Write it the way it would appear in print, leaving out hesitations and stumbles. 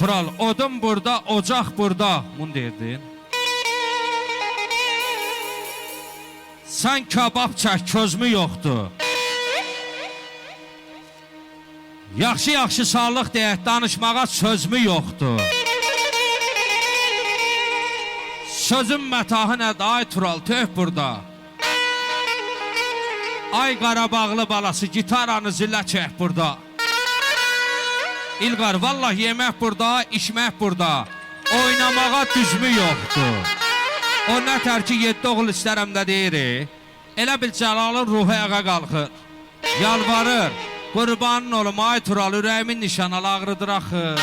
Tural, odun burada, ocaq burada. Bunu deyirdin. Sən kabab çək, közmü yoxdur. Yaxşı-yaxşı sağlıq deyək, danışmağa sözmü yoxdur. Sözün mətahı nədir, ay Tural, tüh burada. Ay Qarabağlı balası, gitaranı zilə çək burada. İlqar, vallahi yemək burada, içmək burada. Oynamağa düzmü yoxdur. O nətər ki, 7 oğul istərəm də deyir. Elə bil Cəlalın ruhu ayağa qalxır. Yalvarır, qurbanın olum, ay Tural, ürəyimin nişanalı ağrıdır axı.